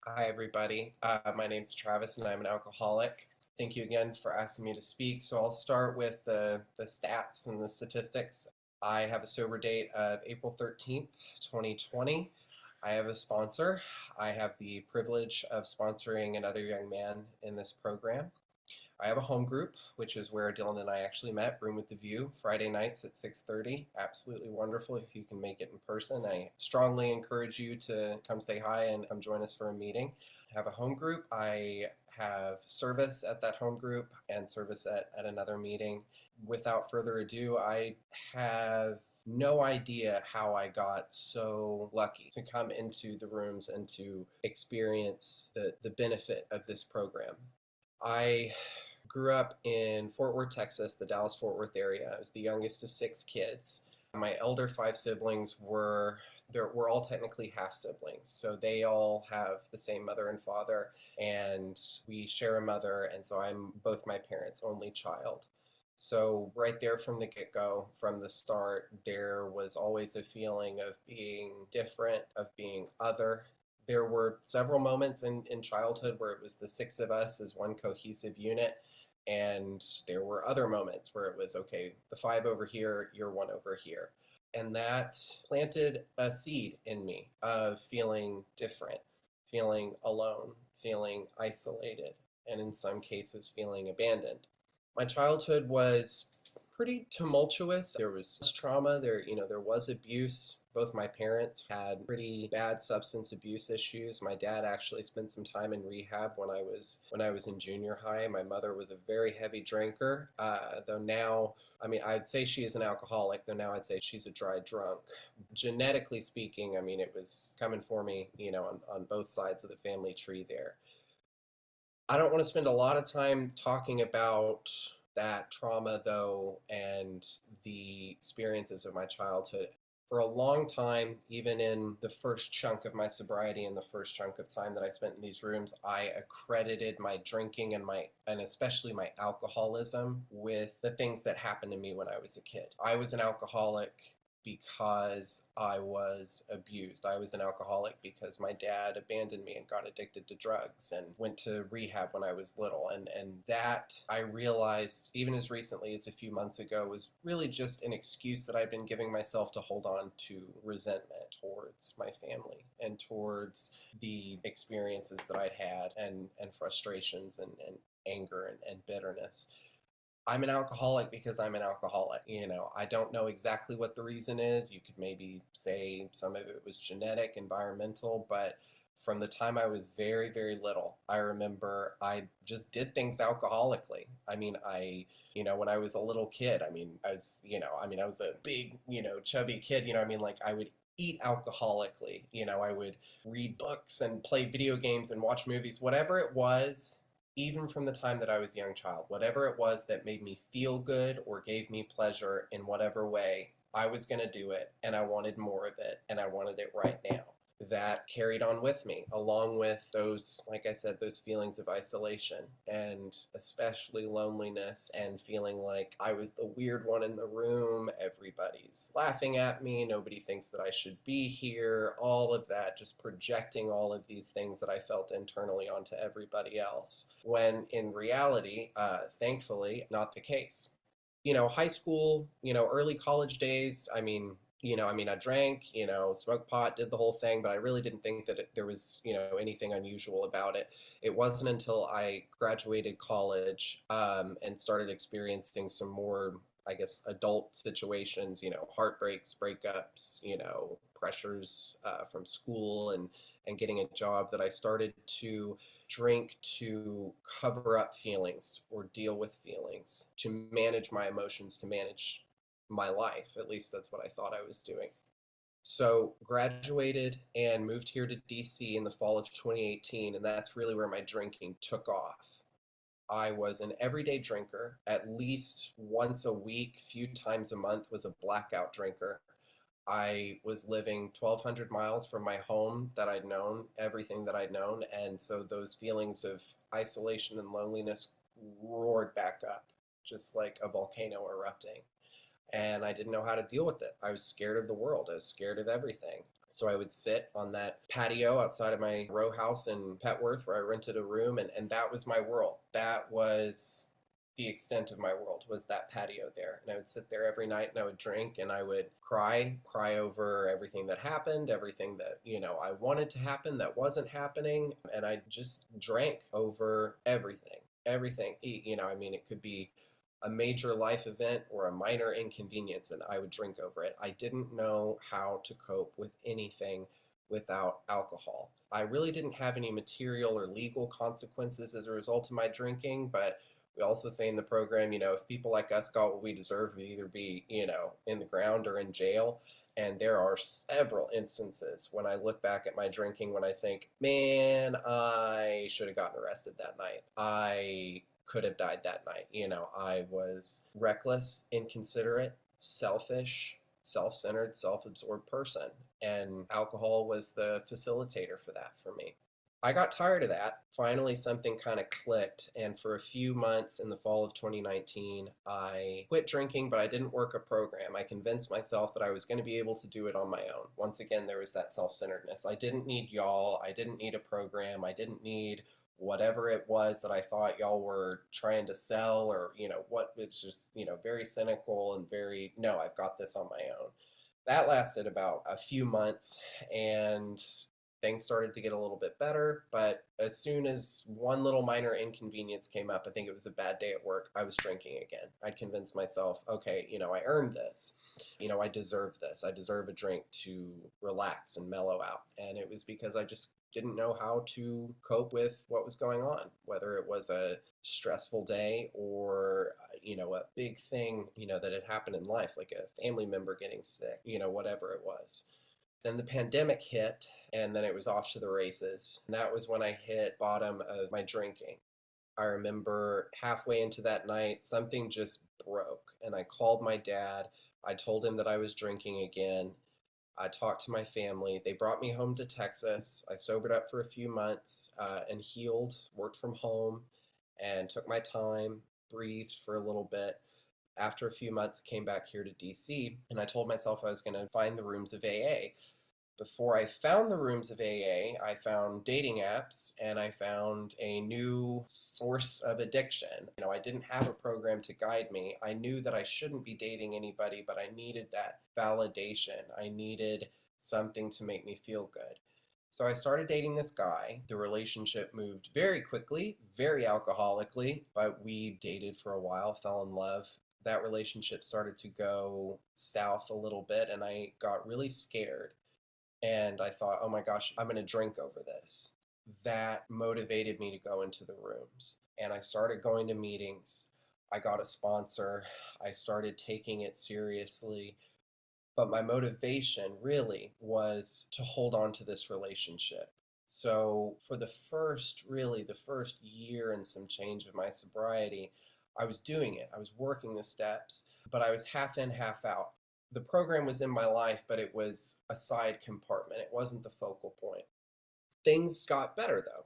Hi, everybody. My name's Travis, and I'm an alcoholic. Thank you again for asking me to speak. So I'll start with the stats and the statistics. I have a sober date of April 13th, 2020. I have a sponsor. I have the privilege of sponsoring another young man in this program. I have a home group, which is where Dylan and I actually met, Room with the View, Friday nights at 6:30. Absolutely wonderful if you can make it in person. I strongly encourage you to come say hi and come join us for a meeting. I have a home group. I have service at that home group and service at another meeting. Without further ado, I have no idea how I got so lucky to come into the rooms and to experience the benefit of this program. I grew up in Fort Worth, Texas, the Dallas Fort Worth area. I was the youngest of six kids. My elder five siblings were all technically half siblings, so they all have the same mother and father, and we share a mother, and so I'm both my parents' only child. So right there from the get-go, from the start, there was always a feeling of being different, of being other. There were several moments in childhood where it was the six of us as one cohesive unit, and there were other moments where it was, okay, the five over here, you're one over here. And that planted a seed in me of feeling different, feeling alone, feeling isolated, and in some cases, feeling abandoned. My childhood was pretty tumultuous. There was trauma, there was abuse. Both my parents had pretty bad substance abuse issues. My dad actually spent some time in rehab when I was in junior high. My mother was a very heavy drinker, though now, I mean, I'd say she is an alcoholic, though now I'd say she's a dry drunk. Genetically speaking, I mean, it was coming for me, on both sides of the family tree there. I don't want to spend a lot of time talking about that trauma, though, and the experiences of my childhood. For a long time, even in the first chunk of my sobriety and the first chunk of time that I spent in these rooms, I accredited my drinking and especially my alcoholism with the things that happened to me when I was a kid. I was an alcoholic because I was abused. I was an alcoholic because my dad abandoned me and got addicted to drugs and went to rehab when I was little. And that I realized even as recently as a few months ago was really just an excuse that I've been giving myself to hold on to resentment towards my family and towards the experiences that I'd had and frustrations and anger and bitterness. I'm an alcoholic because I'm an alcoholic. I don't know exactly what the reason is. You could maybe say some of it was genetic, environmental, but from the time I was very, very little, I remember I just did things alcoholically. I mean, when I was a little kid, I mean, I was a big, chubby kid, like I would eat alcoholically. I would read books and play video games and watch movies, whatever it was, even from the time that I was a young child, whatever it was that made me feel good or gave me pleasure in whatever way, I was going to do it and I wanted more of it and I wanted it right now. That carried on with me, along with those, like I said, those feelings of isolation and especially loneliness and feeling like I was the weird one in the room. Everybody's laughing at me. Nobody thinks that I should be here. All of that, just projecting all of these things that I felt internally onto everybody else. When in reality, thankfully, not the case. High school, early college days, I drank, smoked pot, did the whole thing, but I really didn't think that there was, anything unusual about it. It wasn't until I graduated college and started experiencing some more, I guess, adult situations, heartbreaks, breakups, pressures from school and getting a job that I started to drink to cover up feelings or deal with feelings, to manage my emotions, to manage my life. At least that's what I thought I was doing. So, graduated and moved here to DC in the fall of 2018, and that's really where my drinking took off. I was an everyday drinker, at least once a week, few times a month, was a blackout drinker. I was living 1,200 miles from my home that I'd known, everything that I'd known, and so those feelings of isolation and loneliness roared back up, just like a volcano erupting. And I didn't know how to deal with it. I was scared of the world. I was scared of everything. So I would sit on that patio outside of my row house in Petworth where I rented a room, and that was my world. That was the extent of my world, was that patio there. And I would sit there every night and I would drink and I would cry over everything that happened, everything that, I wanted to happen that wasn't happening. And I just drank over everything. Everything. I mean, it could be a major life event or a minor inconvenience, and I would drink over it. I didn't know how to cope with anything without alcohol. I really didn't have any material or legal consequences as a result of my drinking, but we also say in the program, if people like us got what we deserve, we'd either be, in the ground or in jail. And there are several instances when I look back at my drinking when I think, man, I should have gotten arrested that night. I could have died that night. I was reckless, inconsiderate, selfish, self centered, self absorbed person. And alcohol was the facilitator for that for me. I got tired of that. Finally, something kind of clicked. And for a few months in the fall of 2019, I quit drinking, but I didn't work a program. I convinced myself that I was going to be able to do it on my own. Once again, there was that self centeredness. I didn't need y'all. I didn't need a program. I didn't need whatever it was that I thought y'all were trying to sell, or, what. It's just, very cynical and very, no, I've got this on my own. That lasted about a few months, and things started to get a little bit better. But as soon as one little minor inconvenience came up, I think it was a bad day at work, I was drinking again. I'd convinced myself, okay, I earned this. I deserve this. I deserve a drink to relax and mellow out. And it was because I just didn't know how to cope with what was going on, whether it was a stressful day or, a big thing, that had happened in life, like a family member getting sick, whatever it was. Then the pandemic hit, and then it was off to the races. And that was when I hit bottom of my drinking. I remember halfway into that night, something just broke, and I called my dad. I told him that I was drinking again. I talked to my family. They brought me home to Texas. I sobered up for a few months and healed, worked from home, and took my time, breathed for a little bit. After a few months, came back here to DC, and I told myself I was going to find the rooms of AA. Before I found the rooms of AA, I found dating apps and I found a new source of addiction. I didn't have a program to guide me. I knew that I shouldn't be dating anybody, but I needed that validation. I needed something to make me feel good. So I started dating this guy. The relationship moved very quickly, very alcoholically, but we dated for a while, fell in love. That relationship started to go south a little bit, and I got really scared, and I thought, oh my gosh, I'm going to drink over this. That motivated me to go into the rooms. And I started going to meetings. I got a sponsor. I started taking it seriously. But my motivation really was to hold on to this relationship. So for the first year and some change of my sobriety, I was doing it. I was working the steps, but I was half in, half out. The program was in my life, but it was a side compartment. It wasn't the focal point. Things got better though.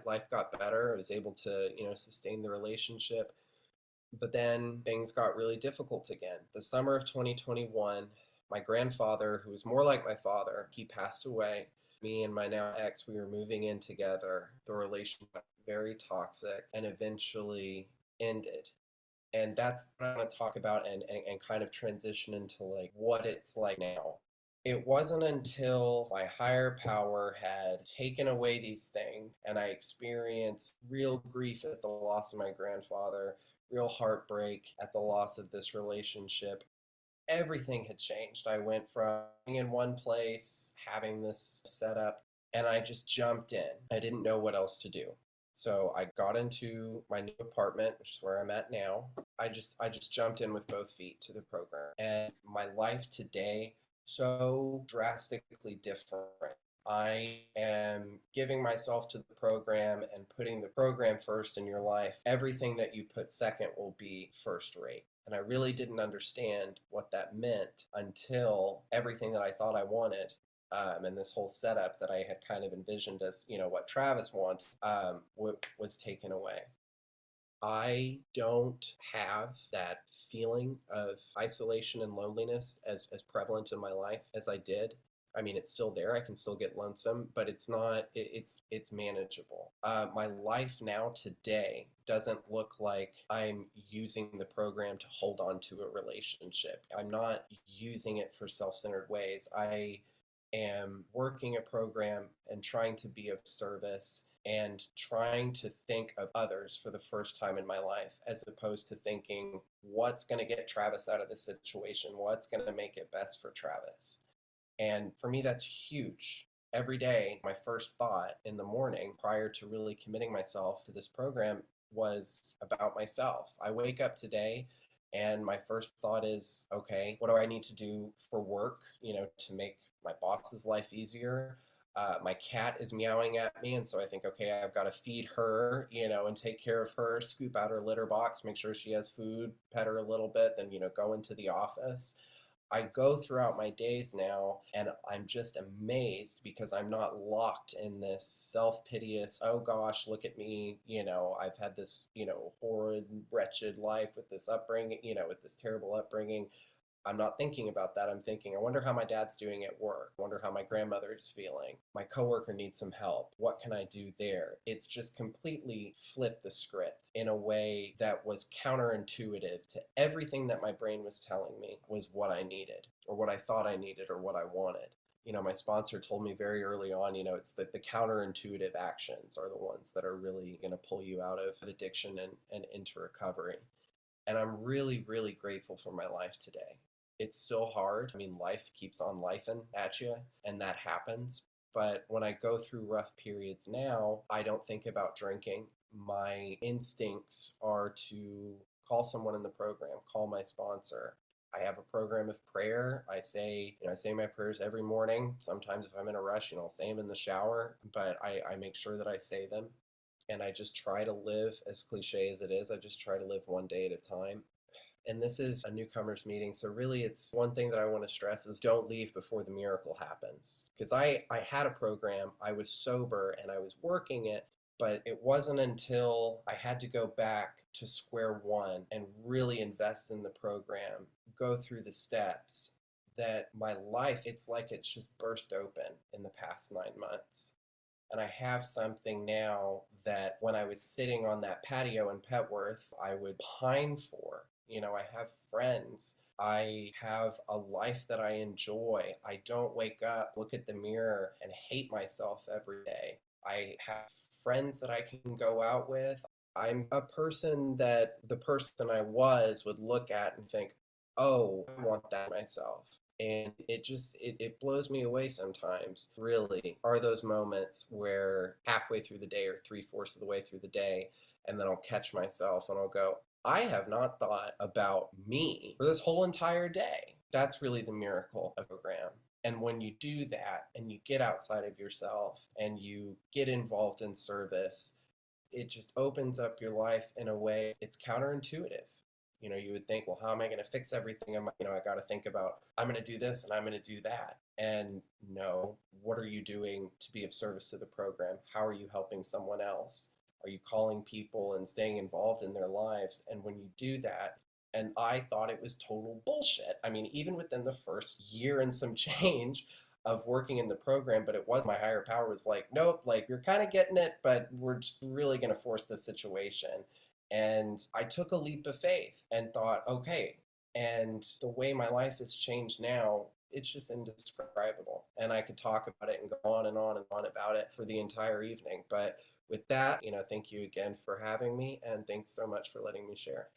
Life got better. I was able to, sustain the relationship. But then things got really difficult again. The summer of 2021, my grandfather, who was more like my father, he passed away. Me and my now ex, we were moving in together. The relationship got very toxic and eventually ended. And that's what I want to talk about, and kind of transition into like what it's like now. It wasn't until my higher power had taken away these things and I experienced real grief at the loss of my grandfather, real heartbreak at the loss of this relationship. Everything had changed. I went from being in one place, having this setup, and I just jumped in. I didn't know what else to do. So I got into my new apartment, which is where I'm at now. I just jumped in with both feet to the program. And my life today so drastically different. I am giving myself to the program and putting the program first in your life. Everything that you put second will be first rate. And I really didn't understand what that meant until everything that I thought I wanted, and this whole setup that I had kind of envisioned as, what Travis wants, was taken away. I don't have that feeling of isolation and loneliness as prevalent in my life as I did. I mean, it's still there. I can still get lonesome, but it's not. It's manageable. My life now today doesn't look like I'm using the program to hold on to a relationship. I'm not using it for self-centered ways. I am working a program and trying to be of service and trying to think of others for the first time in my life, as opposed to thinking what's going to get Travis out of this situation, what's going to make it best for Travis. And for me, that's huge. Every day, my first thought in the morning prior to really committing myself to this program was about myself. I wake up today and my first thought is, okay, what do I need to do for work, to make my boss's life easier? My cat is meowing at me, and so I think, okay, I've got to feed her, and take care of her, scoop out her litter box, make sure she has food, pet her a little bit, then, go into the office. I go throughout my days now and I'm just amazed because I'm not locked in this self piteous, oh gosh, look at me. I've had this, horrid, wretched life with this upbringing, with this terrible upbringing. I'm not thinking about that. I'm thinking, I wonder how my dad's doing at work. I wonder how my grandmother is feeling. My coworker needs some help. What can I do there? It's just completely flipped the script in a way that was counterintuitive to everything that my brain was telling me was what I needed, or what I thought I needed, or what I wanted. My sponsor told me very early on, it's that the counterintuitive actions are the ones that are really going to pull you out of addiction and into recovery. And I'm really, really grateful for my life today. It's still hard. I mean, life keeps on lifing at you, and that happens. But when I go through rough periods now, I don't think about drinking. My instincts are to call someone in the program, call my sponsor. I have a program of prayer. I say my prayers every morning. Sometimes if I'm in a rush, I'll say them in the shower, but I make sure that I say them, and I just try to live, as cliche as it is, I just try to live one day at a time. And this is a newcomers meeting, so really it's one thing that I want to stress is don't leave before the miracle happens. Because I had a program, I was sober and I was working it, but it wasn't until I had to go back to square one and really invest in the program, go through the steps, that my life, it's like it's just burst open in the past 9 months. And I have something now that when I was sitting on that patio in Petworth, I would pine for. I have friends. I have a life that I enjoy. I don't wake up, look at the mirror, and hate myself every day. I have friends that I can go out with. I'm a person that the person I was would look at and think, oh, I want that myself. And it blows me away sometimes, really, are those moments where halfway through the day or three-fourths of the way through the day, and then I'll catch myself and I'll go, I have not thought about me for this whole entire day. That's really the miracle of a program. And when you do that and you get outside of yourself and you get involved in service, it just opens up your life in a way it's counterintuitive. You would think, well, how am I going to fix everything? I got to think about, I'm going to do this and I'm going to do that. And no, what are you doing to be of service to the program? How are you helping someone else? Are you calling people and staying involved in their lives? And when you do that, and I thought it was total bullshit. I mean, even within the first year and some change of working in the program, but it was my higher power was like, nope, like you're kind of getting it, but we're just really going to force the situation. And I took a leap of faith and thought, okay. And the way my life has changed now, it's just indescribable. And I could talk about it and go on and on and on about it for the entire evening. But with that, thank you again for having me, and thanks so much for letting me share.